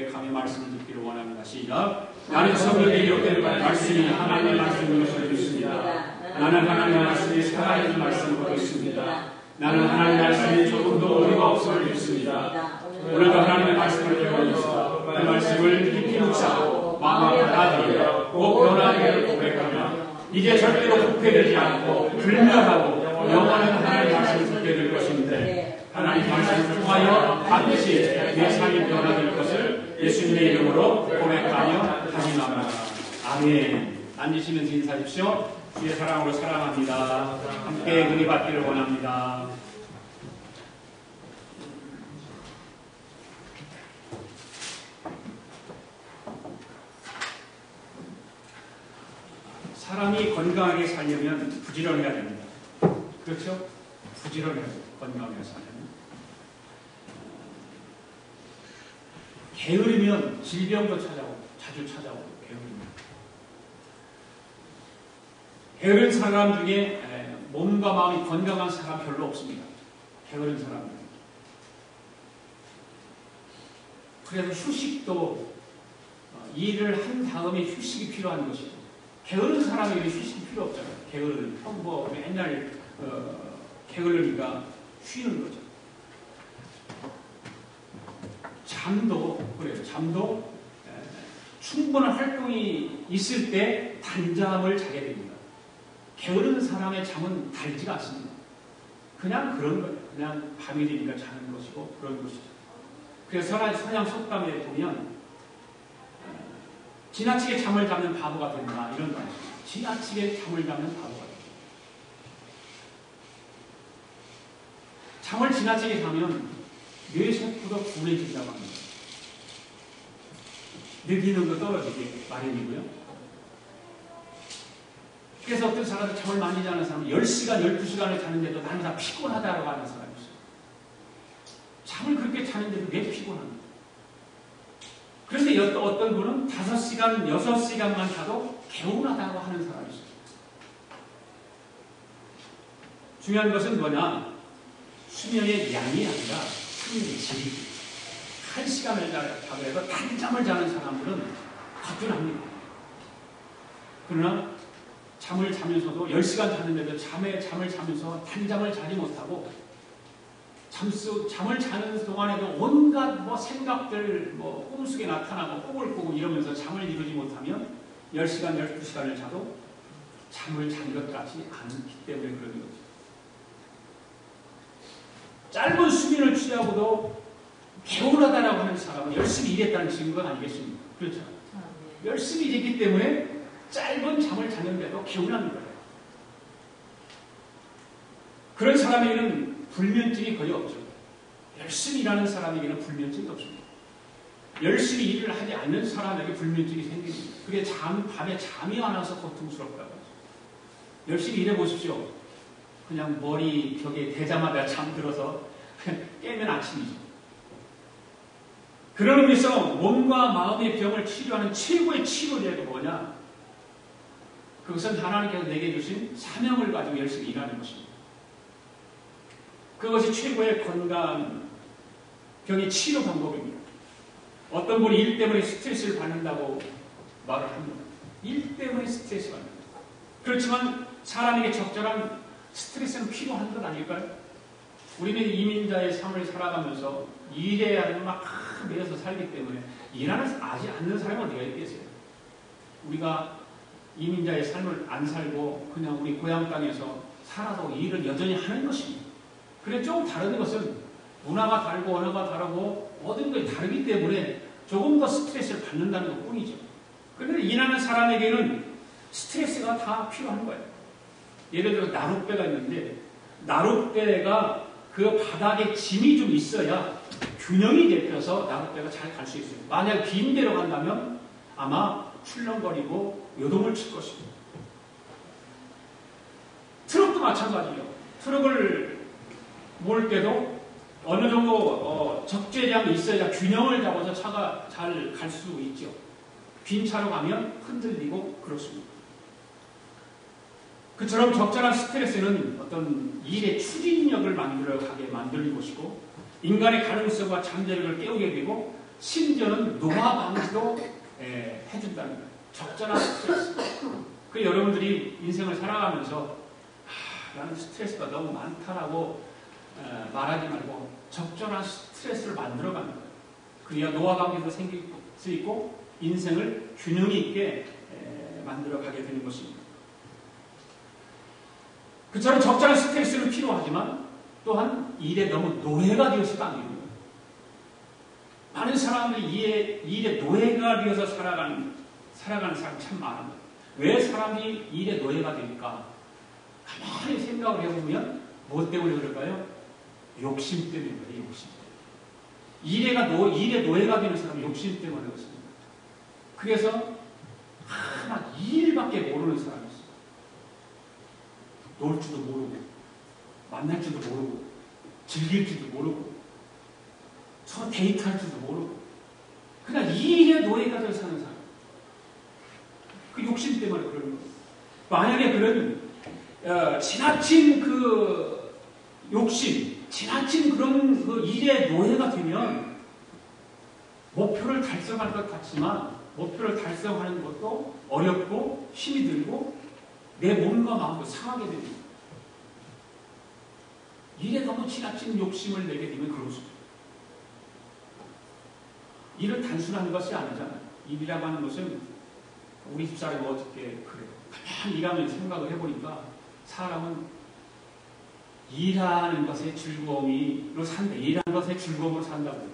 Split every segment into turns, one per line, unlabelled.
감히 말씀을 듣기를 원합니다. 시작. 나는 성경에 이렇게 말씀이 하나님의 말씀인 것을 믿습니다. 나는 하나님의 말씀이 살아있는 말씀으로 믿습니다. 나는 하나님의 말씀이 조금도 어리가 없음을 믿습니다. 오늘도 하나님의 말씀을 배워봅시다. 그 말씀을 깊이 묵상하고 마음에 받아들여 꼭 변화되기를 고백하며 이제 절대로 후회되지 않고 불멸하고 영원한 하나님의 말씀을 듣게 될 것인데 하나님의 말씀을 통하여 반드시 내 삶이 변화될 것을 예수님의 이름으로 고백하며 하시나이다. 아멘. 앉으시면서 인사하십시오. 주의 사랑으로 사랑합니다. 함께 은혜 받기를 원합니다. 사람이 건강하게 살려면 부지런해야 됩니다. 그렇죠? 부지런해야 돼요. 건강하게 살려면. 게으르면 질병도 자주 찾아오고 게으른 사람 중에 몸과 마음이 건강한 사람 별로 없습니다. 게으른 사람들. 그래서 휴식도 일을 한 다음에 휴식이 필요한 것이고 게으른 사람에게 휴식이 필요 없잖아요. 게으른 맨날 게으르니까 쉬는 거죠. 잠도 그래요. 잠도 충분한 활동이 있을 때 단잠을 자게 됩니다. 게으른 사람의 잠은 달지가 않습니다. 그냥 그런 거예요. 그냥 밤이 되니까 자는 것이고 그런 것이죠. 그래서 서양 속담에 보면 지나치게 잠을 자면 바보가 된다 이런 말이에요. 지나치게 잠을 자면 바보가 된다. 잠을 지나치게 자면 뇌세포도 둔해진다고 합니다. 뇌 기능도 떨어지게 마련이고요. 그래서 어떤 사람들 잠을 많이 자는 사람은 10시간, 12시간을 자는데도 나는 다 피곤하다고 하는 사람이 있어요. 잠을 그렇게 자는데도 왜 피곤합니까? 그런데 어떤 분은 5시간, 6시간만 자도 개운하다고 하는 사람이 있어요. 중요한 것은 뭐냐? 수면의 양이 아니라 수면의 질이. 1시간을 자더라도 단잠을 자는 사람들은 거뜬합니다. 그러나 잠을 자면서도 10시간 자는데도 잠을 자면서 단잠을 자지 못하고 잠을 자는 동안에도 온갖 생각들 꿈속에 나타나고 꿈을 꾸고 이러면서 잠을 이루지 못하면 10시간, 12시간을 자도 잠을 잔 것 같지 않기 때문에 그런 거죠. 짧은 수면을 취하고도 개운하다라고 하는 사람은 열심히 일했다는 증거가 아니겠습니까? 그렇죠? 열심히 일했기 때문에 짧은 잠을 자는데도 개운한 거예요. 그런 사람에게는 불면증이 거의 없죠. 열심히 일하는 사람에게는 불면증이 없습니다. 열심히 일을 하지 않는 사람에게 불면증이 생깁니다. 그게 밤에 잠이 안 와서 고통스럽다고 하죠. 열심히 일해보십시오. 그냥 머리 벽에 대자마자 잠들어서 깨면 아침이죠. 그런 의미에서 몸과 마음의 병을 치료하는 최고의 치료제가 뭐냐? 그것은 하나님께서 내게 주신 사명을 가지고 열심히 일하는 것입니다. 그것이 최고의 건강 병의 치료 방법입니다. 어떤 분이 일 때문에 스트레스를 받는다고 말을 합니다. 일 때문에 스트레스 받는다. 그렇지만 사람에게 적절한 스트레스는 필요한 것 아닐까요? 우리는 이민자의 삶을 살아가면서 일에 막 매여서 살기 때문에 일하지 않는 사람이 어디가 있겠어요? 우리가 이민자의 삶을 안 살고 그냥 우리 고향 땅에서 살아도 일을 여전히 하는 것입니다. 그래 좀 다른 것은 문화가 다르고 언어가 다르고 모든 것이 다르기 때문에 조금 더 스트레스를 받는다는 것 뿐이죠. 그런데 일하는 사람에게는 스트레스가 다 필요한 거예요. 예를 들어 나룻배가 있는데 나룻배가 그 바닥에 짐이 좀 있어야 균형이 잡혀서 나룻배가 잘 갈 수 있어요. 만약 빈 데로 간다면 아마 출렁거리고 요동을 칠 것입니다. 트럭도 마찬가지예요. 트럭을 몰 때도 어느 정도 적재량이 있어야 균형을 잡아서 차가 잘 갈 수 있죠. 빈 차로 가면 흔들리고 그렇습니다. 그처럼 적절한 스트레스는 어떤 일의 추진력을 만들어가게 만드는 것이고 인간의 가능성과 잠재력을 깨우게 되고 심지어는 노화 방지도 해준다는 거예요. 적절한 스트레스. 그 여러분들이 인생을 살아가면서 나는 스트레스가 너무 많다라고 말하지 말고 적절한 스트레스를 만들어가는 거예요. 그래야 노화 방지도 생길 수 있고 인생을 균형 있게 만들어가게 되는 것입니다. 그처럼 적절한 스트레스는 필요하지만 또한 일에 너무 노예가 되어서도 안 됩니다. 많은 사람들이 일에 노예가 되어서 살아가는 사람이 참 많은 거예요. 왜 사람이 일에 노예가 됩니까? 가만히 생각을 해보면 뭐 때문에 그럴까요? 욕심 때문에 그래요. 욕심 때문에. 일에 노예가 되는 사람은 욕심 때문에 그렇습니다. 그래서 하나 일밖에 모르는 사람이 있어요. 놀 줄도 모르고 만날 줄도 모르고 즐길 줄도 모르고 서로 데이트할 줄도 모르고 그냥 일에 노예가 되어 사는 사람. 그 욕심 때문에 그러는 거예요. 만약에 그런 지나친 그 욕심, 지나친 그런 그 일에 노예가 되면 목표를 달성할 것 같지만 목표를 달성하는 것도 어렵고 힘이 들고 내 몸과 마음도 상하게 됩니다. 일에 너무 지나친 욕심을 내게 되면 그럴 수 있어요. 일은 단순한 것이 아니잖아요. 일이라고 하는 것은 우리 집사람이 어떻게 그래요. 가만히 일하면 생각을 해보니까 사람은 일하는 것의 즐거움으로 산다. 일하는 것의 즐거움으로 산다고.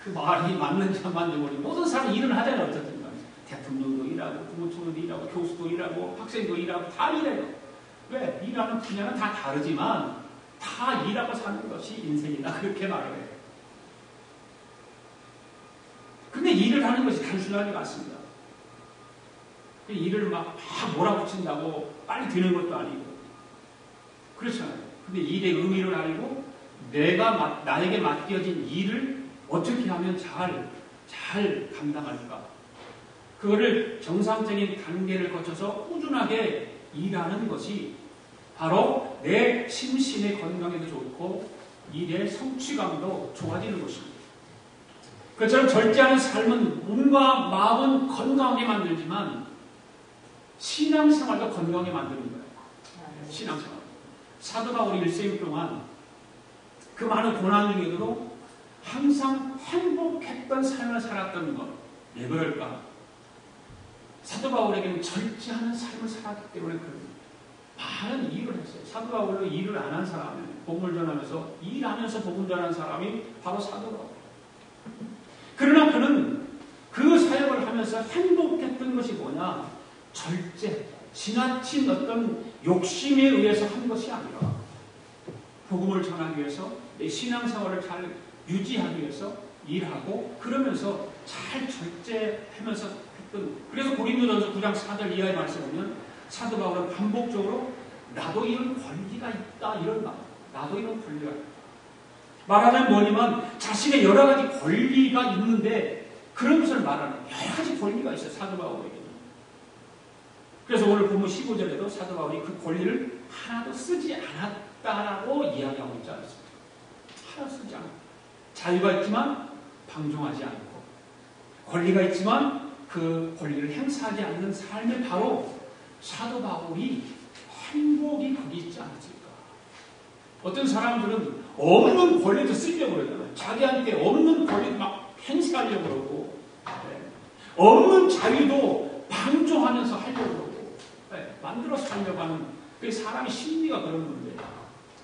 그 말이 맞는지 안 맞는지 모르겠는데 모든 사람이 일을 하잖아요. 어쨌든 대통령도 일하고 국무총리도 일하고 교수도 일하고 학생도 일하고 다 일해요. 왜? 일하는 분야는 다 다르지만 다 일하고 사는 것이 인생이다. 그렇게 말을 해요. 근데 일을 하는 것이 단순하게 맞습니다. 일을 막 몰아붙인다고 빨리 되는 것도 아니고 그렇잖아요. 근데 일의 의미를 알고 나에게 맡겨진 일을 어떻게 하면 잘 감당할까? 그거를 정상적인 단계를 거쳐서 꾸준하게 일하는 것이 바로 내 심신의 건강에도 좋고 일의 성취감도 좋아지는 것입니다. 그처럼 절제하는 삶은 몸과 마음은 건강하게 만들지만 신앙생활도 건강하게 만드는 거예요. 신앙생활. 사도 바울이 일생 동안 그 많은 고난 중에도 항상 행복했던 삶을 살았던 것. 왜 그럴까? 사도 바울에게는 절제하는 삶을 살았기 때문에 그럽니다. 많은 일을 했어요. 사도 바울로 일을 안 한 사람은 복음을 전하면서 일하면서 복음 전하는 사람이 바로 사도 바울. 그러나 그는 그 사역을 하면서 행복했던 것이 뭐냐? 절제, 지나친 어떤 욕심에 의해서 한 것이 아니라 복음을 전하기 위해서 내 신앙생활을 잘 유지하기 위해서 일하고 그러면서 잘 절제하면서 했던. 그래서 고린도전서 9장 4절 이하의 말씀을 보면 사도 바울은 반복적으로 나도 이런 권리가 있다 이런 말. 나도 이런 권리가 있다. 말하자면 뭐냐면 자신의 여러 가지 권리가 있는데 그런 것을 말하는 여러 가지 권리가 있어요. 사도 바울에게는. 그래서 오늘 본문 15절에도 사도 바울이 그 권리를 하나도 쓰지 않았다라고 이야기하고 있지 않습니까? 하나 쓰지 않았다. 자유가 있지만 방종하지 않고 권리가 있지만 그 권리를 행사하지 않는 삶에 바로 사도 바울이 행복이 거기 있지 않았을까? 어떤 사람들은 없는 권리도 쓰려고 그러잖아요. 자기한테 없는 권리도 막 행사하려고 그러고 없는 자유도 방종하면서 하려고 그러고 만들어서 하려고 하는 그 사람의 심리가 그런 건데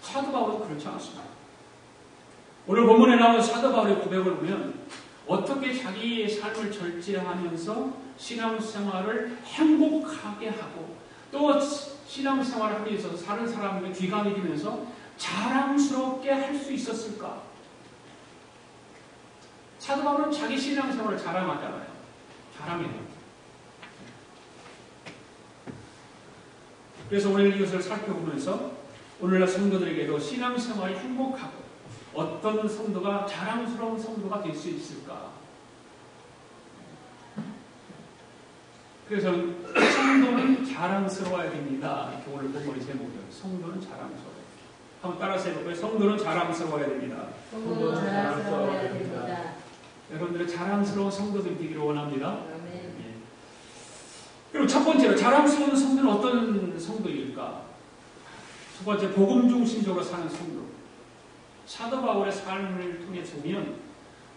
사도 바울은 그렇지 않습니다. 오늘 본문에 나오는 사도 바울의 고백을 보면 어떻게 자기의 삶을 절제하면서 신앙생활을 행복하게 하고 또 신앙생활을 하기 위해서 다른 사람에게 귀감이 되면서 자랑스럽게 할 수 있었을까? 사도 바울은 자기 신앙생활을 자랑하잖아요. 자랑해요. 그래서 오늘 이것을 살펴보면서 오늘날 성도들에게도 신앙생활이 행복하고 어떤 성도가 자랑스러운 성도가 될 수 있을까? 그래서 성도는 자랑스러워야 됩니다. 이렇게 오늘 본문의 제목이에요. 성도는 자랑스러워야 됩니다. 한번 따라서 해볼까요? 성도는 자랑스러워야 됩니다.
성도는 자랑스러워야 됩니다.
여러분들의 자랑스러운 성도들이 되기를 원합니다.
아멘.
예. 그리고 첫 번째로 자랑스러운 성도는 어떤 성도일까? 첫 번째, 복음 중심적으로 사는 성도. 사도 바울의 삶을 통해서 보면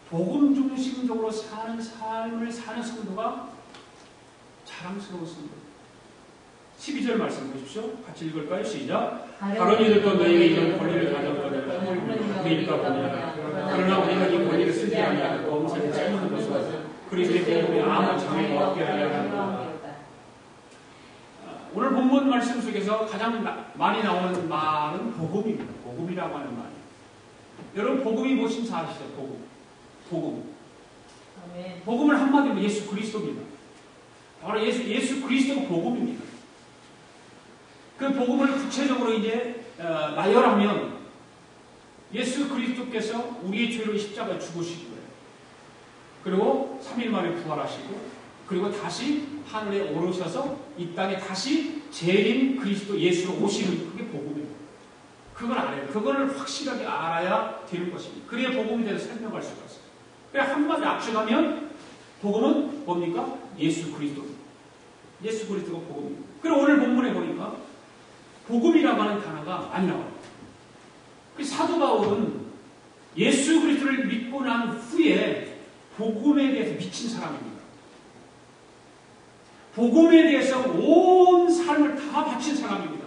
복음 중심적으로 사는 삶을 사는 성도가 자랑스러운 성도. 12절 말씀 보십시오. 같이 읽을까요? 시작. 다른 이들도 너희에게 이런 권리를 가졌거든 우리일까 보냐. 그러나 우리가 이 권리를 쓰지 아니하고 범사에 참는 것은 그리스도의 복음에 아무 장애가 없게 하려 합니다. 오늘 본문 말씀 속에서 가장 많이 나오는 말은 복음입니다. 복음이라고 하는 말. 여러분 복음이 무엇인지 아시죠? 복음. 복음을 한마디로 예수 그리스도입니다. 바로 예수 그리스도가 복음입니다. 그 복음을 구체적으로 이제 나열하면 예수 그리스도께서 우리의 죄를 십자가에 죽으신 거예요. 그리고 3일 만에 부활하시고 그리고 다시 하늘에 오르셔서 이 땅에 다시 재림 그리스도 예수로 오시는 그게 복음입니다. 그걸 알아요. 그걸 확실하게 알아야 되는 것입니다. 그래야 복음에 대해서 설명할 수가 있어요. 그래 한마디 압축하면 복음은 뭡니까? 예수 그리스도입니다. 예수 그리스도가 복음입니다. 그리고 오늘 본문에 보니까 복음이라고 하는 단어가 안 나와요. 사도 바울은 예수 그리스도를 믿고 난 후에 복음에 대해서 미친 사람입니다. 복음에 대해서 온 삶을 다 바친 사람입니다.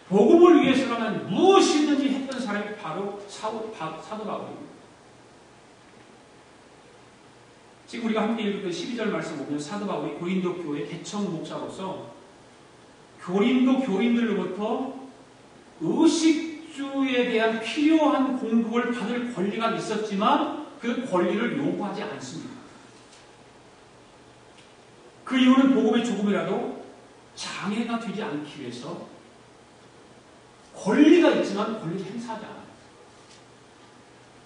복음을 위해서라면 무엇이든지 했던 사람이 바로 사도 바울입니다. 지금 우리가 함께 읽은 12절 말씀 보면 사도 바울이 고린도 교회 개척 목사로서 고린도 교인들로부터 의식주에 대한 필요한 공급을 받을 권리가 있었지만 그 권리를 요구하지 않습니다. 그 이유는 복음에 조금이라도 장애가 되지 않기 위해서 권리가 있지만 권리를 행사하지 않아요.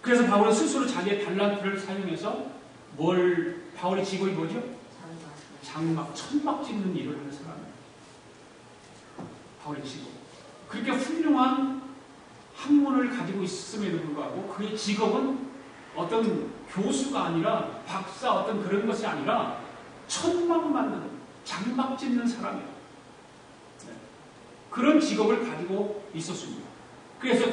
그래서 바울은 스스로 자기의 달란트를 사용해서 바울의 직업이 뭐죠? 장막, 천막 짓는 일을 하는 사람이에요. 바울의 직업. 그렇게 훌륭한 학문을 가지고 있음에도 불구하고 그의 직업은 어떤 교수가 아니라 박사 어떤 그런 것이 아니라 천막 만드는 장막 짓는 사람이에요. 네. 그런 직업을 가지고 있었습니다. 그래서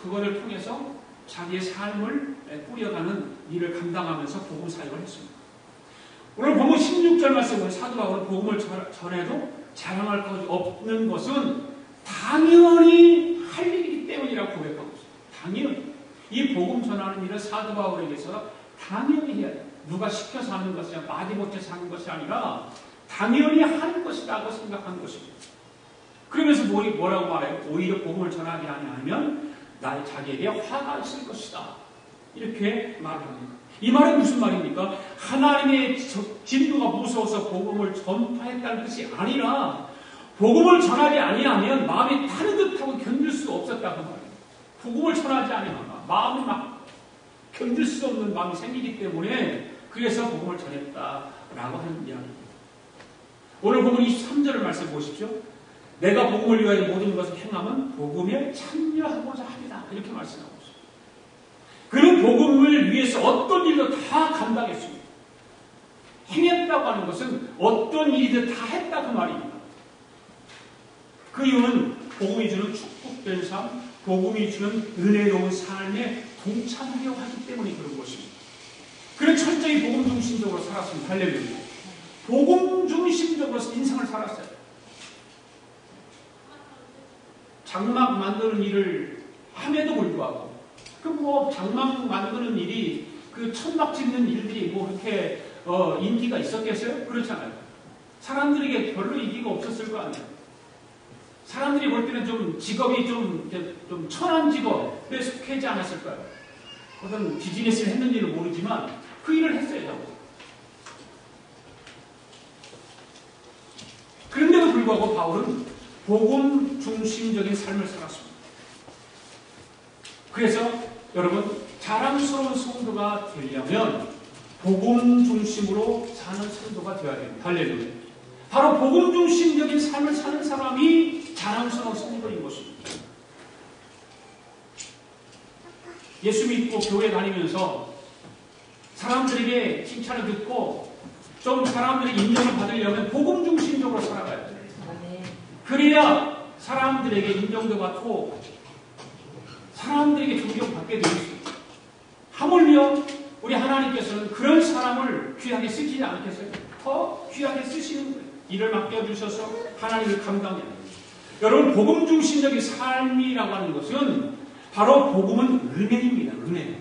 그거를 통해서 자기의 삶을 꾸려가는 일을 감당하면서 복음 사역을 했습니다. 오늘 본문 16절 말씀은 사도 바울은 복음을 전해도 자랑할 것 없는 것은 당연히 할 일이기 때문이라고 고백하고 있습니다. 당연히. 이 복음 전하는 일은 사도 바울에게서 당연히 해야 돼요. 누가 시켜서 하는 것이 아니라 마지못해서 하는 것이 아니라 당연히 하는 것이라고 생각하는 것입니다. 그러면서 뭐라고 말해요? 오히려 복음을 전하지 아니하면 자기에게 화가 있을 것이다. 이렇게 말을 합니다. 이 말은 무슨 말입니까? 하나님의 진노가 무서워서 복음을 전파했다는 뜻이 아니라 복음을 전하지 아니하면 마음이 타는 듯하고 견딜 수 없었다고 말이에요. 복음을 전하지 아니하면 마음이 막 견딜 수 없는 마음이 생기기 때문에 그래서 복음을 전했다라고 하는 이야기입니다. 오늘 복음 23절을 말씀 보십시오. 내가 복음을 위하여 모든 것을 행하면 복음에 참여하고자 합니다. 이렇게 말씀하고 있습니다. 그는 복음을 위해서 어떤 일도 다 감당했습니다. 행했다고 하는 것은 어떤 일이든 다 했다고 말입니다. 그 이유는 복음이 주는 축복된 삶, 복음이 주는 은혜로운 삶에 동참하려고 하기 때문에 그런 것입니다. 그는 철저히 복음 중심적으로 살았습니다. 할렐루야. 복음 중심적으로 인생을 살았어요. 장막 만드는 일을 함에도 불구하고 장막 만드는 일이 그 천막 짓는 일들이 그렇게 인기가 있었겠어요? 그렇잖아요. 사람들에게 별로 인기가 없었을 거 아니에요. 사람들이 볼 때는 좀 직업이 좀 천한 직업에 속하지 않았을까요? 어떤 비즈니스를 했는지는 모르지만 그 일을 했어요. 그런데도 불구하고 바울은 복음 중심적인 삶을 살았습니다. 그래서 여러분 자랑스러운 성도가 되려면 복음 중심으로 사는 성도가 되어야 됩니다. 할렐루야. 바로 복음 중심적인 삶을 사는 사람이 자랑스러운 성도인 것입니다. 예수 믿고 교회 다니면서 사람들에게 칭찬을 듣고 좀 사람들의 인정을 받으려면 복음 중심적으로 살아가야 돼요. 그래야 사람들에게 인정도 받고 사람들에게 존경받게 될 수 있어요. 하물며 우리 하나님께서는 그런 사람을 귀하게 쓰시지 않겠어요? 더 귀하게 쓰시는 거예요. 일을 맡겨주셔서 하나님을 감당해야 돼요. 여러분, 복음 중심적인 삶이라고 하는 것은 바로 복음은 은혜입니다. 은혜.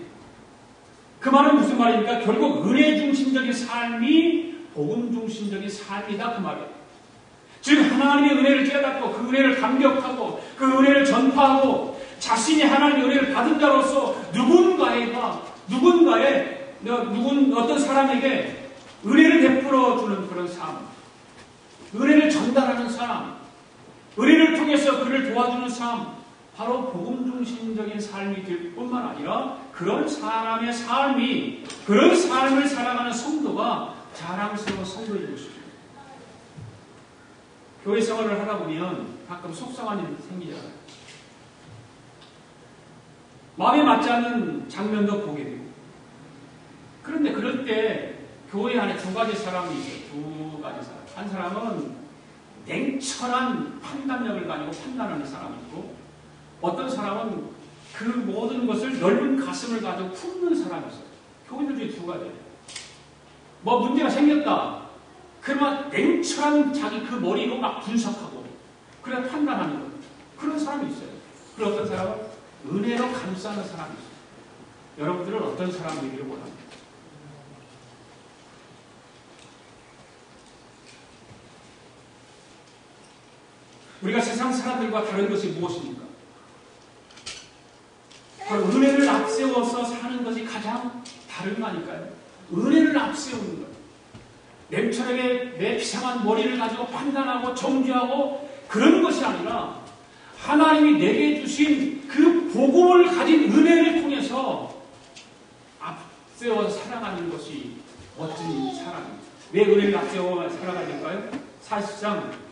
그 말은 무슨 말입니까? 결국 은혜 중심적인 삶이 복음 중심적인 삶이다 그 말이에요. 즉 하나님의 은혜를 깨닫고 그 은혜를 감격하고 그 은혜를 전파하고 자신이 하나님의 은혜를 받은 자로서 어떤 사람에게 은혜를 베풀어 주는 그런 삶, 은혜를 전달하는 삶, 은혜를 통해서 그를 도와주는 삶, 바로 복음 중심적인 삶이 될 뿐만 아니라 그런 사람의 삶이, 그런 삶을 살아가는 성도가 자랑스러운 성도인 것입니다. 교회 생활을 하다 보면 가끔 속상한 일이 생기잖아요. 마음에 맞지 않는 장면도 보게 되고. 그런데 그럴 때 교회 안에 두 가지 사람이 있어요. 두 가지 사람. 한 사람은 냉철한 판단력을 가지고 판단하는 사람이 있고, 어떤 사람은 그 모든 것을 넓은 가슴을 가지고 품는 사람이 있어요. 교인들 중에 두 가지예요. 뭐 문제가 생겼다. 그러면 냉철한 자기 그 머리로 막 분석하고 그래 판단하는 거예요. 그런 사람이 있어요. 그리고 어떤 사람은 은혜로 감싸는 사람이 있어요. 여러분들은 어떤 사람이기를 원합니다. 우리가 세상 사람들과 다른 것이 무엇입니까? 바로 은혜를 앞세워서 사는 것이 가장 다른 거 아닐까요? 은혜를 앞세우는 거예요. 냉철하게 내 비상한 머리를 가지고 판단하고 정죄하고 그런 것이 아니라 하나님이 내게 주신 그 복음을 가진 은혜를 통해서 앞세워 살아가는 것이 멋진 사람입니다. 왜 은혜를 앞세워 살아가야 될까요? 사실상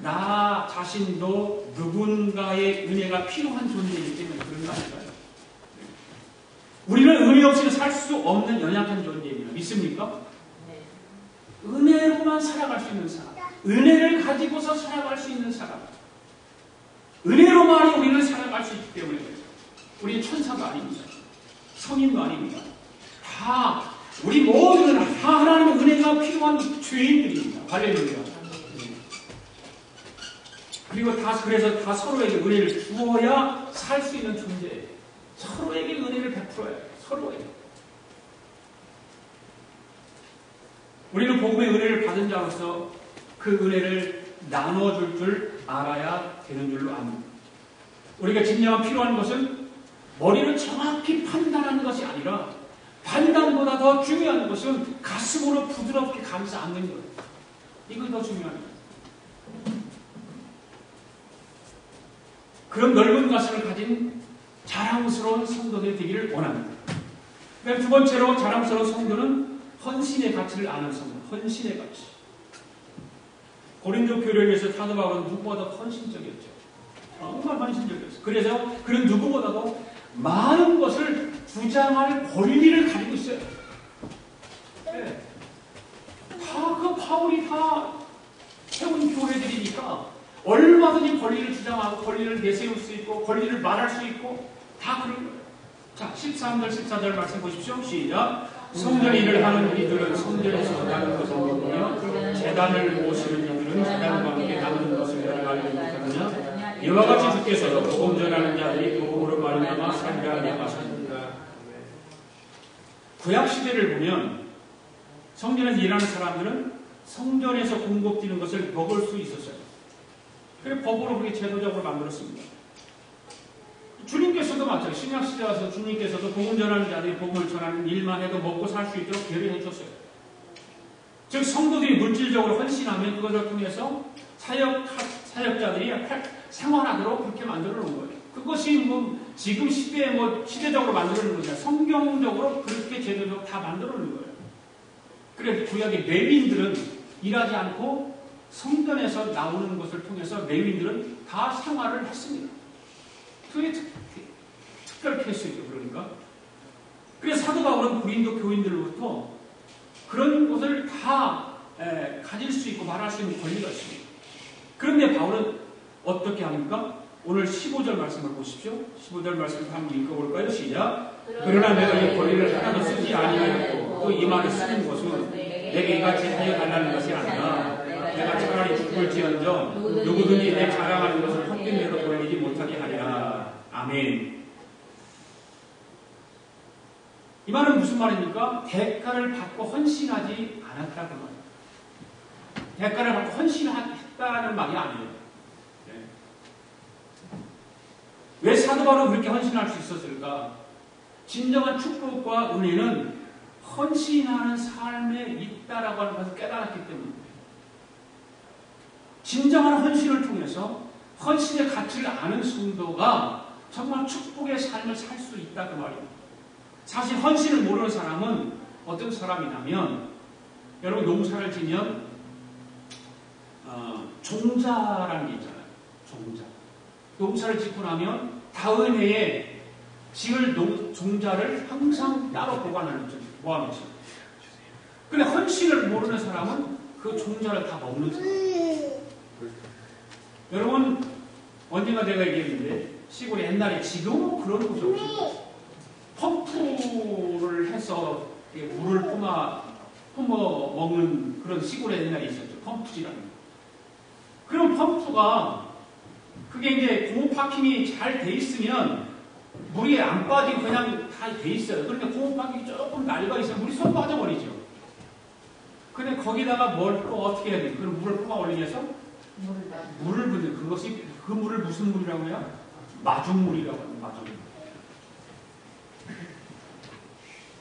나 자신도 누군가의 은혜가 필요한 존재이기 때문에 그런 거 아닐까요? 우리는 은혜 없이는 살 수 없는 연약한 존재입니다. 믿습니까? 은혜로만 살아갈 수 있는 사람, 은혜를 가지고서 살아갈 수 있는 사람, 은혜로만이 우리는 살아갈 수 있기 때문에 우리는 천사도 아닙니다. 성인도 아닙니다. 우리 모두는 하나님의 은혜가 필요한 죄인들입니다. 할렐루야. 그리고 그래서 다 서로에게 은혜를 주어야 살 수 있는 존재예요. 서로에게 은혜를 베풀어야 해요. 서로에게. 우리는 복음의 은혜를 받은 자로서 그 은혜를 나눠줄 줄 알아야 되는 줄로 압니다. 우리가 진정한 필요한 것은 머리를 정확히 판단하는 것이 아니라 판단보다 더 중요한 것은 가슴으로 부드럽게 감싸 안는 거예요. 이건 더 중요합니다. 그런 넓은 가슴을 가진 자랑스러운 성도들이 되기를 원합니다. 두 번째로 자랑스러운 성도는 헌신의 가치를 아는 성도. 헌신의 가치. 고린도 교회를 위해서 사도 바울은 누구보다 헌신적이었죠. 정말 헌신적이었어요. 그래서 그는 누구보다도 많은 것을 주장할 권리를 가지고 있어요. 네. 그 바울이 다 세운 교회들이니까 얼마든지 권리를 주장하고 권리를 내세울 수 있고 권리를 말할 수 있고 다 그런 거예요. 자, 13절 14절 말씀 보십시오. 시작. 성전 일을 하는 이들은 성전에서 나는 것을 먹으며 제단을 모시는 이들은 제단과 함께 나누는 것을 알지 못하느냐. 이와 같이 주께서도 복음 전하는 자들이 복음으로 말미암아 살리라 하셨습니다. 구약 시대를 보면 성전에서 일하는 사람들은 성전에서 공급되는 것을 먹을 수 있었어요. 그래서 법으로 그렇게 제도적으로 만들었습니다. 주님께서도 마찬가지로 신약시대 와서 주님께서도 복음 전하는 자들이 복음을 전하는 일만 해도 먹고 살 수 있도록 배려해 줬어요. 즉 성도들이 물질적으로 헌신하면 그것을 통해서 사역자들이 생활하도록 그렇게 만들어 놓은 거예요. 그것이 지금 시대적으로 만들어 놓은 거냐, 성경적으로 그렇게 제도적으로 다 만들어 놓은 거예요. 그래서 구약의 레위인들은 일하지 않고 성전에서 나오는 것을 통해서 레위인들은 다 생활을 했습니다. 그게 특별히 했어요. 그러니까. 그래서 사도 바울은 고린도 교인들로부터 그런 것을 다 가질 수 있고 말할 수 있는 권리가 있습니다. 그런데 바울은 어떻게 합니까? 오늘 15절 말씀을 보십시오. 15절 말씀을 한번 읽어볼까요? 시작. 그러나 내가 이 권리를 하나도 쓰지 아니하였고 또 이 말을 쓰는 것은 내게 이같이 하여 달라는 것이 아니라 내가 차라리 죽을지언정 누구든지 내 자랑하는 것을 헛된 대로 돌리지 못하게 하리라. 아멘. 이 말은 무슨 말입니까? 대가를 받고 헌신하지 않았다는 말이에요. 대가를 받고 헌신했다는 말이 아니에요. 네. 왜 사도 바울은 그렇게 헌신할 수 있었을까? 진정한 축복과 은혜는 헌신하는 삶에 있다라고 하는 것을 깨달았기 때문입니다. 진정한 헌신을 통해서 헌신의 가치를 아는 성도가 정말 축복의 삶을 살 수 있다 그 말입니다. 사실 헌신을 모르는 사람은 어떤 사람이냐면 여러분 농사를 지면 종자라는 게 있잖아요. 종자. 농사를 짓고 나면 다음 해에 지을 종자를 항상 따로 보관하는 모함이죠. 근데 헌신을 모르는 사람은 그 종자를 다 먹는 사람. 여러분 언젠가 내가 얘기했는데 시골에 옛날에 지금은 그런 곳이 없어요. 펌프를 해서 물을 품어 먹는 그런 시골에 옛날에 있었죠. 펌프지라는 거. 그럼 펌프가 그게 이제 고무 파킹이 잘 돼 있으면 물이 안 빠지고 그냥 다 돼 있어요. 그러니까 고무 파킹이 조금 낡아 있으면 물이 쏙 빠져버리죠. 근데 거기다가 뭘 또 어떻게 해야 돼? 그럼 물을 품어 올리기 위해서 물을 붓는 그것이 그 물을 무슨 물이라고 해요? 마중물이라고 합니다. 마중물.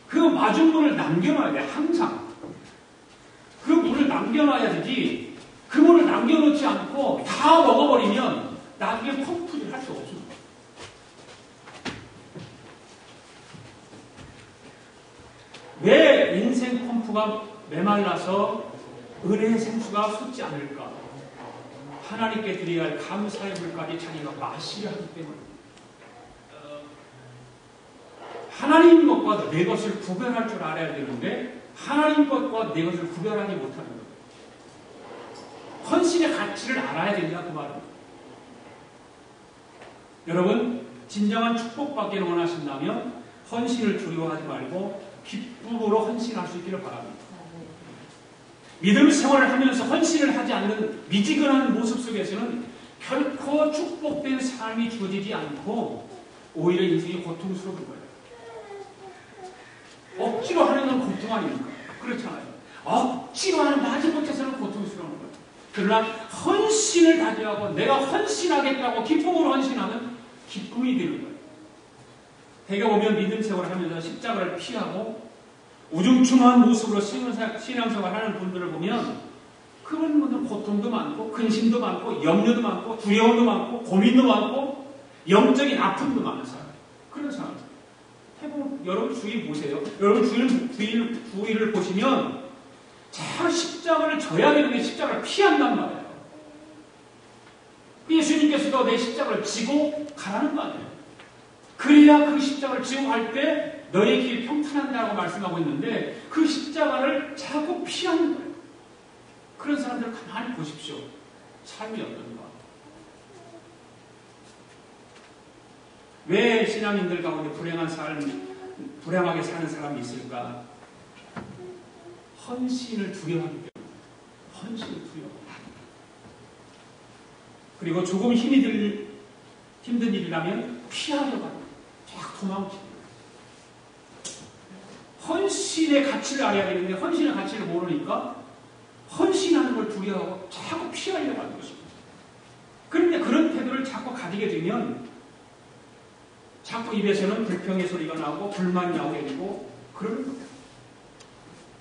그 마중물을 남겨놔야 돼. 항상. 그 물을 남겨놔야 되지. 그 물을 남겨놓지 않고 다 먹어버리면 나중에 펌프를 할 수 없습니다. 왜 인생 펌프가 메말라서 은혜의 생수가 솟지 않을까? 하나님께 드려야 할 감사의 물까지 자기가 마시려 하기 때문에 하나님 것과 내 것을 구별할 줄 알아야 되는데 하나님 것과 내 것을 구별하지 못하는 거예요. 헌신의 가치를 알아야 된다 그 말입니다. 여러분 진정한 축복받기를 원하신다면 헌신을 두려워하지 말고 기쁨으로 헌신할 수 있기를 바랍니다. 믿음 생활을 하면서 헌신을 하지 않는 미지근한 모습 속에서는 결코 축복된 삶이 주어지지 않고 오히려 인생이 고통스러운 거예요. 억지로 하는 건 고통 아닙니까? 그렇잖아요. 억지로 하는 마지못해서는 고통스러운 거예요. 그러나 헌신을 다짐하고 내가 헌신하겠다고 기쁨으로 헌신하면 기쁨이 되는 거예요. 대개 보면 믿음 생활을 하면서 십자가를 피하고 우중충한 모습으로 신앙생활을 하는 분들을 보면 그런 분들은 고통도 많고 근심도 많고 염려도 많고 두려움도 많고 고민도 많고 영적인 아픔도 많은 사람. 그런 사람. 해보면 여러분 주위 보세요. 여러분 주위를 보시면 잘 십자가를 져야 되는데 십자가를 피한단 말이에요. 예수님께서도 내 십자가를 지고 가라는 거 아니에요. 그래야 그 십자가를 지고 갈 때 너의 길이 평탄한다고 말씀하고 있는데 그 십자가를 자꾸 피하는 거예요. 그런 사람들을 가만히 보십시오. 삶이 어떤가. 왜 신앙인들 가운데 불행하게 사는 사람이 있을까? 헌신을 두려워하기 때문에. 헌신을 두려워합니다. 그리고 조금 힘든 일이라면 피하려고 합니다. 쫙 도망치고. 헌신의 가치를 알아야 되는데 헌신의 가치를 모르니까 헌신하는 걸 두려워하고 자꾸 피하려고 하는 것입니다. 그런데 그런 태도를 자꾸 가지게 되면 자꾸 입에서는 불평의 소리가 나오고 불만이 나오게 되고 그러는 거예요.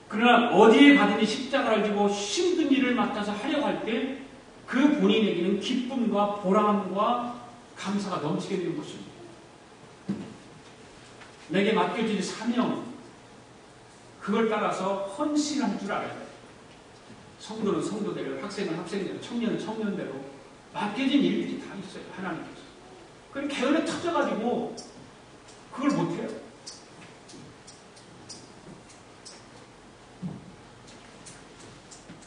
그러나 어디에 가든지 십자가를 지고 힘든 일을 맡아서 하려고 할 때 그 본인에게는 기쁨과 보람과 감사가 넘치게 되는 것입니다. 내게 맡겨진 사명, 그걸 따라서 헌신할 줄 알아야 돼요. 성도는 성도대로, 학생은 학생대로, 청년은 청년대로 맡겨진 일들이 다 있어요. 하나님께서. 그럼 게을러 터져가지고 그걸 못해요.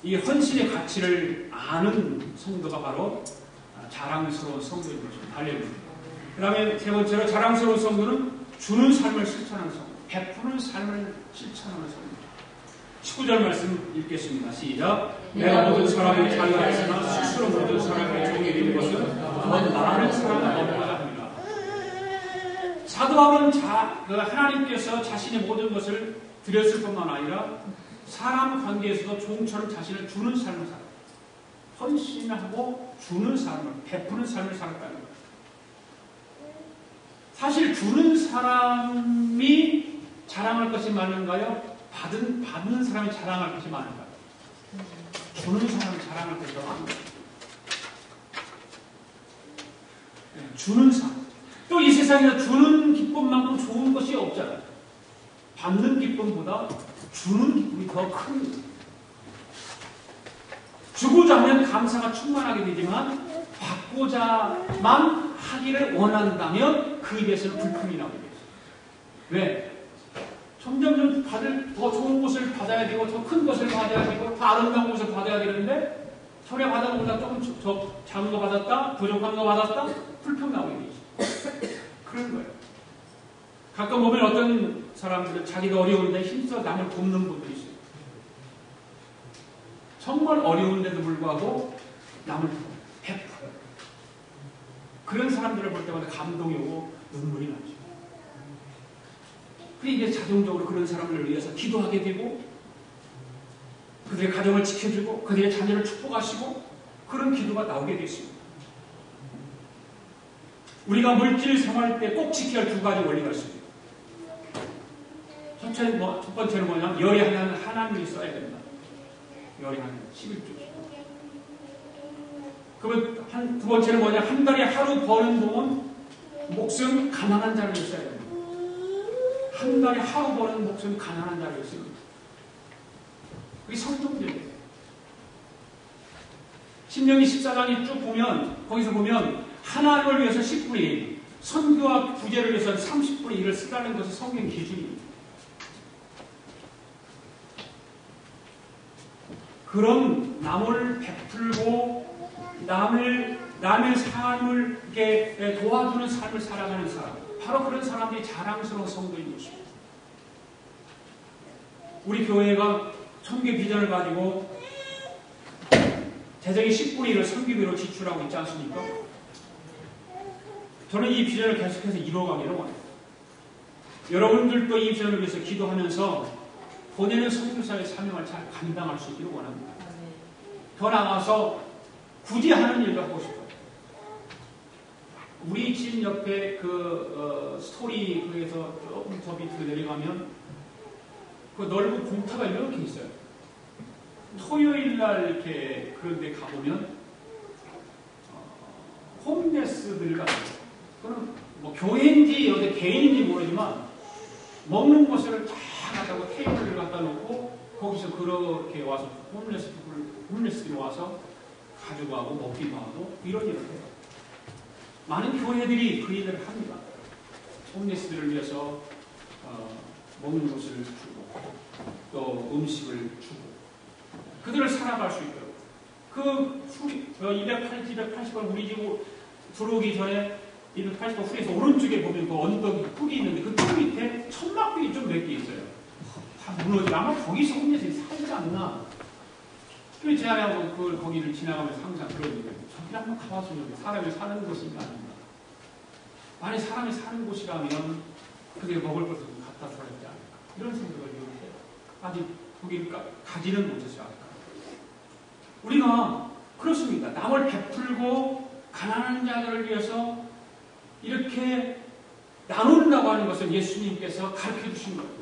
이 헌신의 가치를 아는 성도가 바로 자랑스러운 성도인 것입니다. 할렐루야. 그 다음에 세 번째로 자랑스러운 성도는 주는 삶을 실천하는 성도, 베푸는 삶을 실천하는 성도. 19절 말씀 읽겠습니다. 시작. 내가 모든 사람에게 잘나했으나 스스로 모든 사람에게 종이 된 것은 더 많은 사람을 얻고자 합니다. 사도 바울은 하나님께서 자신의 모든 것을 드렸을 뿐만 아니라 사람 관계에서도 종처럼 자신을 주는 삶을 살았다. 헌신하고 주는 삶을, 베푸는 삶을 살았다는 거예요. 사실 주는 사람이 자랑할 것이 많은가요? 받는 사람이 자랑할 것이 많은가요? 주는 사람이 자랑할 것이 더 많은가요? 주는 사람. 또 이 세상에서 주는 기쁨만큼 좋은 것이 없잖아요. 받는 기쁨보다 주는 기쁨이 더 큰 거예요. 주고자 하면 감사가 충만하게 되지만 받고자만 하기를 원한다면 그 입에서는 불평이 나오게 되죠. 왜? 점점 더 좋은 것을 받아야 되고 더 큰 것을 받아야 되고 더 아름다운 것을 받아야 되는데 전에 받은 것보다 조금 작은 거 받았다, 부족한 거 받았다, 불평 나오게 되죠. 그런 거예요. 가끔 보면 어떤 사람들은 자기가 어려운데 힘써 남을 돕는 분들이 있어요. 정말 어려운데도 불구하고 남을 베풀어요. 그런 사람들을 볼 때마다 감동이 오고 눈물이 나죠. 이게 자동적으로 그런 사람을 위해서 기도하게 되고 그들의 가정을 지켜주고 그들의 자녀를 축복하시고 그런 기도가 나오게 됐습니다. 우리가 물질 생활 때 꼭 지켜야 할 두 가지 원리가 있습니다. 첫 번째는 뭐냐면 열의하면 하나님이 써야 된다. 열의하면 11조. 그러면 두 번째는 뭐냐? 한 달에 하루 버는 돈은 목숨 가난한 자를 써야 된다. 한 달에 하루 버는 목숨 가난한 자를 씁니다. 그게 성경적이에요. 신명기 14장에 쭉 보면 거기서 보면 하나님을 위해서 10분의 1, 선교와 구제를 위해서 30분의 1을 쓰라는 것이 성경 기준입니다. 그런 남을 베풀고 남의 삶을 이렇게 도와주는 삶을 살아가는 사람, 바로 그런 사람들이 자랑스러운 성도인 것입니다. 우리 교회가 청계 비전을 가지고 재정의 10분의 1을 선교비로 지출하고 있지 않습니까? 저는 이 비전을 계속해서 이루어가기를 원해요. 여러분들도 이 비전을 위해서 기도하면서 본인의 선교사의 사명을 잘 감당할 수 있기를 원합니다. 더 나아가서 굳이 하는 일도 하고 싶어요. 우리 집 옆에 스토리 그에서 조금 더 밑으로 내려가면 그 넓은 공터가 이렇게 있어요. 토요일 날 이렇게 그런 데 가보면 홈레스들 같은 그건 뭐 교회인지 어디 개인인지 모르지만 먹는 것을 쫙 갖다가 테이블을 갖다 놓고 거기서 그렇게 와서 홈레스들이 와서 가져가고 먹기도 하고 이런 일을 해요. 많은 교회들이 그 일을 합니다. 홈레스들을 위해서 먹는 것을 주고 또 음식을 주고 그들을 살아갈 수 있도록 그 280번 우리 집으로 들어오기 전에 280번 후에서 오른쪽에 보면 그 언덕이 흙이 있는데 그 흙 밑에 천막들이 좀 몇 개 있어요. 다 무너지고 아마 거기서 홈레스들이 살지 않나. 그래서 제가 거기를 지나가면서 항상 그러는 거예요. 저기 한번 가봤으면 사람이 사는 곳인가 아닌가. 만약 사람이 사는 곳이라면 그게 먹을 것을 갖다 줘야 되지 않을까. 이런 생각을 해요. 아직 거기를 가지는 못했어요. 우리가 그렇습니다. 남을 베풀고 가난한 자들을 위해서 이렇게 나눈다고 하는 것은 예수님께서 가르쳐 주신 것이었어요.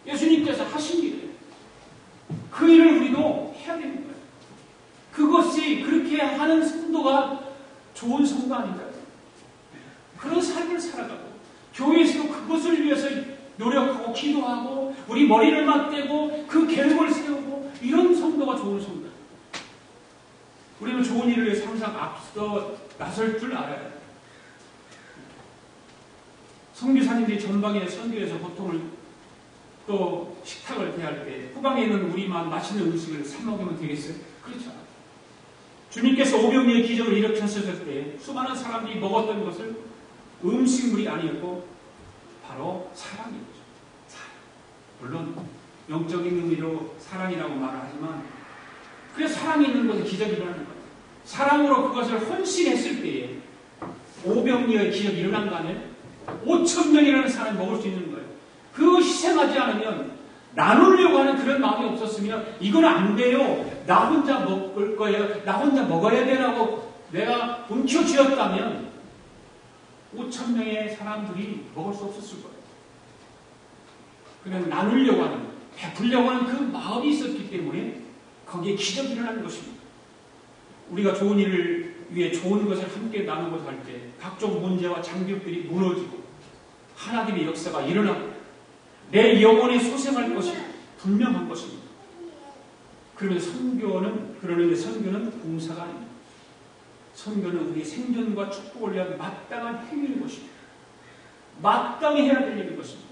예수님께서 하신 일이에요. 그 일을 우리도 해야 되는 거예요. 그것이 그렇게 하는 성도가 좋은 성도 아닌가요? 그런 삶을 살아가고 교회에서도 그것을 위해서 노력하고 기도하고 우리 머리를 맞대고 그 계획을 세우고 이런 성도가 좋은 성도예요. 우리는 좋은 일을 위해서 항상 앞서 나설 줄 알아야 돼요. 선교사님들이 전방에 선교에서 고통을 또 식탁을 대할 때 후방에 있는 우리만 맛있는 음식을 사 먹으면 되겠어요? 그렇죠. 주님께서 오병이어의 기적을 일으켰을 때 수많은 사람들이 먹었던 것을 음식물이 아니었고 바로 사랑이었죠. 사랑. 물론 영적인 의미로 사랑이라고 말을 하지만 그래서 사랑이 있는 곳에 기적이 일어나는 거예요. 사랑으로 그것을 헌신했을 때에 오병이어의 기적이 일어난 거 아니에요? 5,000명이라는 사람이 먹을 수 있는 거예요. 그 희생하지 않으면 나누려고 하는 그런 마음이 없었으면 이건 안 돼요. 나 혼자 먹을 거예요. 나 혼자 먹어야 되라고 내가 움켜쥐었다면 5,000명의 사람들이 먹을 수 없었을 거예요. 그냥 나누려고 하는, 베풀려고 하는 그 마음이 있었기 때문에 거기에 기적이 일어나는 것입니다. 우리가 좋은 일을 위해 좋은 것을 함께 나누고 할 때 각종 문제와 장벽들이 무너지고 하나님의 역사가 일어나고 내 영혼이 소생할 것이 분명한 것입니다. 그러면 선교는 봉사가 아닙니다. 선교는 우리의 생존과 축복을 위한 마땅한 행위인 것입니다. 마땅히 해야 될 일인 것입니다.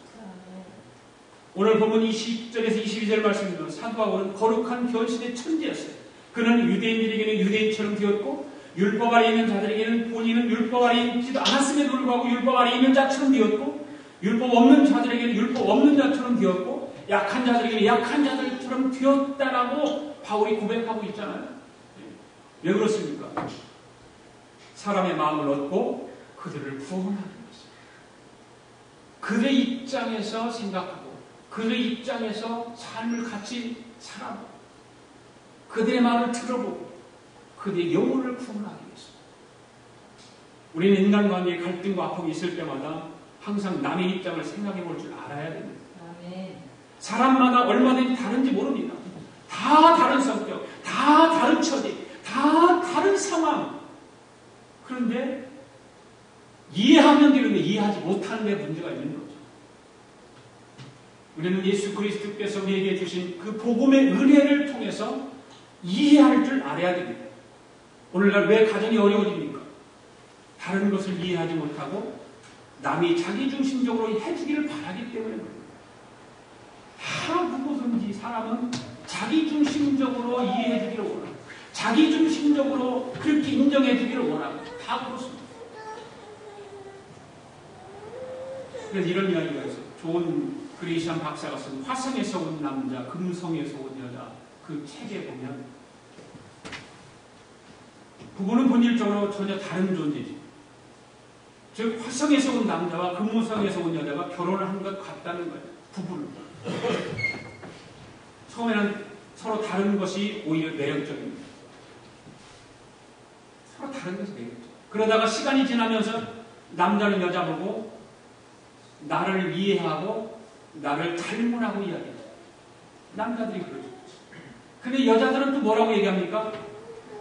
오늘 본문 20절에서 22절 말씀입니다. 사도 바울은 거룩한 변신의 천재였어요. 그는 유대인들에게는 유대인처럼 되었고 율법 아래 있는 자들에게는 본인은 율법 아래 있지도 않았음에도 불구하고 율법 아래 있는 자처럼 되었고 율법 없는 자들에게는 율법 없는 자처럼 되었고 약한 자들에게는 약한 자들처럼 되었다라고 바울이 고백하고 있잖아요. 왜 그렇습니까? 사람의 마음을 얻고 그들을 구원하는 것입니다. 그들의 입장에서 생각하고 그들의 입장에서 삶을 같이 살아보고 그들의 말을 들어보고 그들의 영혼을 구원하기 위해서 우리는 인간관계에 갈등과 아픔이 있을 때마다 항상 남의 입장을 생각해 볼 줄 알아야 됩니다. 아멘. 사람마다 얼마든지 다른지 모릅니다. 다 다른 성격, 다 다른 처지, 다 다른 상황. 그런데 이해하면 되는데 이해하지 못하는 데 문제가 있는 거죠. 우리는 예수 그리스도께서 우리에게 주신 그 복음의 은혜를 통해서 이해할 줄 알아야 됩니다. 오늘날 왜 가정이 어려워집니까? 다른 것을 이해하지 못하고 남이 자기중심적으로 해주기를 바라기 때문에 그래요. 다 누구든지 사람은 자기중심적으로 이해해주기를 원하고 자기중심적으로 그렇게 인정해주기를 원하고 다 그렇습니다. 그래서 이런 이야기가 있어요. 좋은 그리시안 박사가 쓴 화성에서 온 남자, 금성에서 온 여자 그 책에 보면 부부는 본질적으로 전혀 다른 존재지. 즉 화성에서 온 남자와 금성에서 온 여자가 결혼을 한 것 같다는 거예요. 부부는. 처음에는 서로 다른 것이 오히려 매력적입니다. 서로 다른 것이 매력적. 그러다가 시간이 지나면서 남자는 여자 보고 나를 이해하고 나를 닮으라고 이야기해요. 남자들이 그러죠. 근데 여자들은 또 뭐라고 얘기합니까?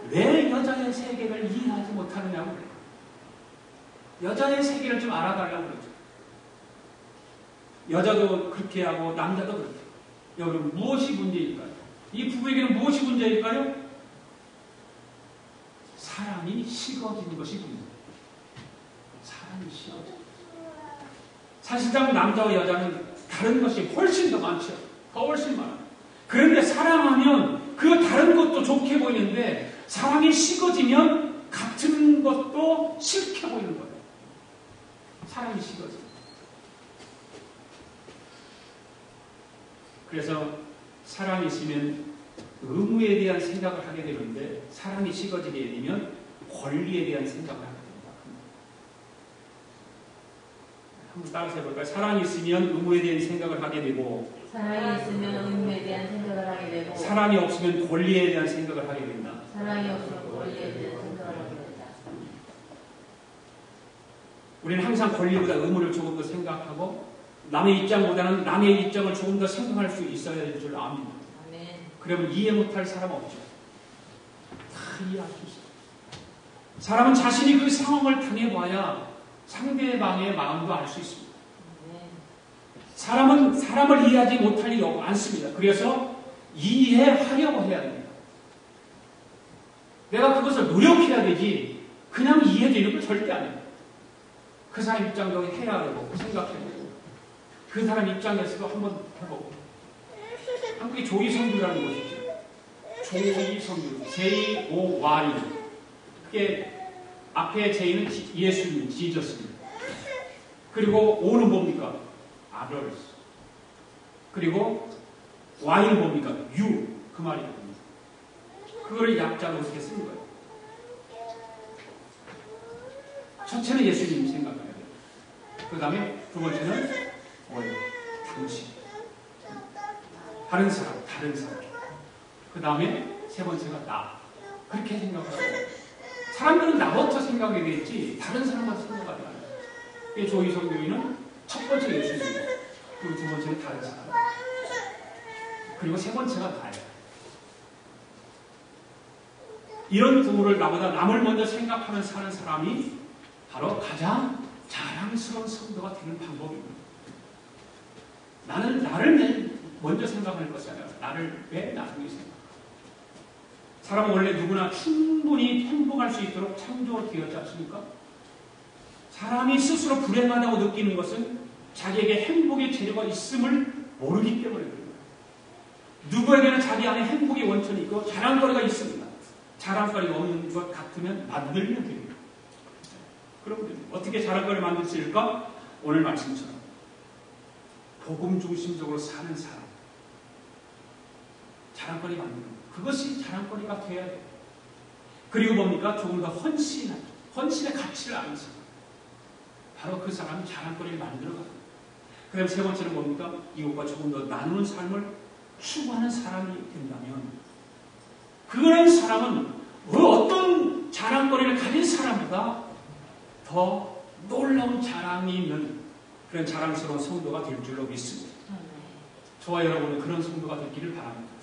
왜 여자의 세계를 이해하지 못하느냐고 그래요. 여자의 세계를 좀 알아달라고 그러죠. 여자도 그렇게 하고 남자도 그렇게. 여러분 무엇이 문제일까요? 이 부부에게는 무엇이 문제일까요? 사랑이 식어지는 것이 문제예요. 사랑이 식어져. 사실상 남자와 여자는 다른 것이 훨씬 더 많죠. 더 훨씬 많아요. 그런데 사랑하면 그 다른 것도 좋게 보이는데 사랑이 식어지면 같은 것도 싫게 보이는 거예요. 사랑이 식어져. 그래서 사랑이 있으면 의무에 대한 생각을 하게 되는데 사랑이 식어지게 되면 권리에 대한 생각을 하게 됩니다. 한번 따라서 해볼까요? 사랑이 있으면 의무에 대한 생각을 하게 되고
사랑이 있으면 의무에 대한 생각을 하게 되고
사랑이 없으면 권리에 대한 생각을 하게 된다.
사랑이 없으면 권리에 대한 생각을 하게 된다.
우리는 항상 권리보다 의무를 조금 더 생각하고 남의 입장보다는 남의 입장을 조금 더 생각할 수 있어야 될 줄 압니다. 아멘. 그러면 이해 못할 사람 없죠. 다 이해할 수 있어요. 사람은 자신이 그 상황을 당해봐야 상대방의 마음도 알 수 있습니다. 사람은 사람을 이해하지 못할 일이 않습니다. 그래서 이해하려고 해야 됩니다. 내가 그것을 노력해야 되지 그냥 이해되는 건 절대 아닙니다. 그 사람 입장도 해야 되고 생각해야 되고 그 그 사람 입장에서도 한번 해보고. 한국의 조이성교라는 곳이죠. 조이성교, J-O-Y. 그게 앞에 J는 예수님, 지저스입니다. 그리고 O는 뭡니까? others. 그리고 Y는 뭡니까? you. 그 말이거든요. 그거를 약자로 어떻게 쓴 거예요? 첫째는 예수님 생각해야 돼요. 그 다음에 두 번째는 뭐예요? 당신. 다른 사람. 그 다음에 세 번째가 나. 그렇게 생각을 하고 사람들은 나부터 생각하게 되지 다른 사람만 생각하지 않아요. 조이성교인은 첫 번째 예수님이고 그리고 두 번째는 다른 사람 그리고 세 번째가 나예요. 이런 부분을 나보다 남을 먼저 생각하며 사는 사람이 바로 가장 자랑스러운 성도가 되는 방법입니다. 나는 나를 먼저 생각할 것이 아니라 나를 왜 나중에 생각할까? 사람은 원래 누구나 충분히 행복할 수 있도록 창조가 되었지 않습니까? 사람이 스스로 불행하다고 느끼는 것은 자기에게 행복의 재료가 있음을 모르기 때문에 그래요. 누구에게나 자기 안에 행복의 원천이 있고 자랑거리가 있습니다. 자랑거리가 없는 것 같으면 만들면 됩니다. 그럼 어떻게 자랑거리를 만들 수 있을까? 오늘 말씀처럼 복음 중심적으로 사는 사람 자랑거리 만드는 것. 그것이 자랑거리가 돼야 돼요. 그리고 뭡니까? 조금 더 헌신의 가치를 아는 사람. 바로 그 사람이 자랑거리를 만들어가요. 그 다음에 세 번째는 뭡니까? 이것과 조금 더 나누는 삶을 추구하는 사람이 된다면 그런 사람은 어떤 자랑거리를 가진 사람보다 더 놀라운 자랑이 있는 그런 자랑스러운 성도가 될 줄로 믿습니다. 저와 여러분은 그런 성도가 되기를 바랍니다.